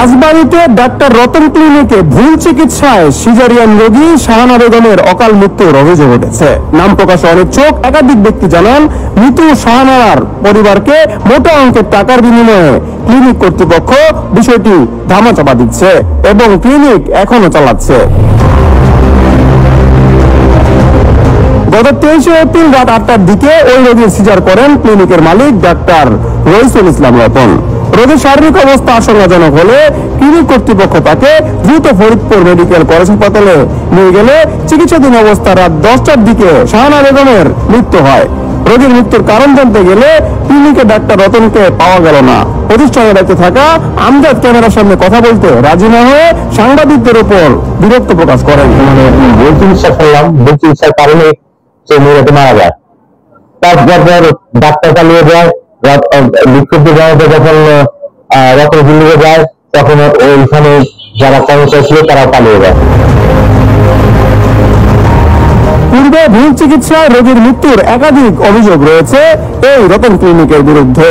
রাজবাড়ীতে doctor Ratan ক্লিনিকে ভুল চিকিৎসায় সিজারিয়ান রোগী শাহানা বেগমের অকাল মৃত্যুর অভিযোগ উঠেছে। নাম প্রকাশে অনিচ্ছুক একাধিক ব্যক্তি জানান, মৃত্যু শাহানার পরিবারকে মোটা অঙ্কের টাকার বিনিময়ে ক্লিনিক কর্তৃপক্ষ বিষয়টি ধামাচাপা দিচ্ছে এবং ক্লিনিক এখনো চালাচ্ছে। গত 23 এপ্রিল রাত 8টার দিকে ওই রোগীর সিজার করেন ক্লিনিকের মালিক ডাক্তার রইসুল ইসলাম রতন। রোগীর শারীরিক অবস্থা আশঙ্কাজনক হলে ক্লিনিক কর্তৃপক্ষ তাকে দ্রুত ফরিদপুর মেডিকেল কলেজ হাসপাতালে নিয়ে গেলে চিকিৎসাধীন অবস্থা রাত 10টার দিকে শাহানা বেগমের মৃত্যু হয়। রোগীর মৃত্যুর কারণ জানতে গেলে ক্লিনিকে ডাক্তার রতনকে পাওয়া গেল না। প্রতিষ্ঠানের দায়িত্বে থাকা আমজাদ ক্যামেরার সামনে কথা বলতে রাজি না হয়ে সাংবাদিকদের উপর বিরক্ত প্রকাশ করেন। ভুল চিকিৎসা করলাম, ভুল চিকিৎসার কারণে সে মেয়েটা মারা যায়। তারপর ডাক্তার চালিয়ে যায়, বিক্ষুব্ধ জনতা যখন রতন ক্লিনিকে যায় তখন ওইখানে যারা কর্মচারী ছিল তারা পালিয়ে যায়। পূর্বে ভুল চিকিৎসায় রোগীর মৃত্যুর একাধিক অভিযোগ রয়েছে এই রতন ক্লিনিকের বিরুদ্ধে।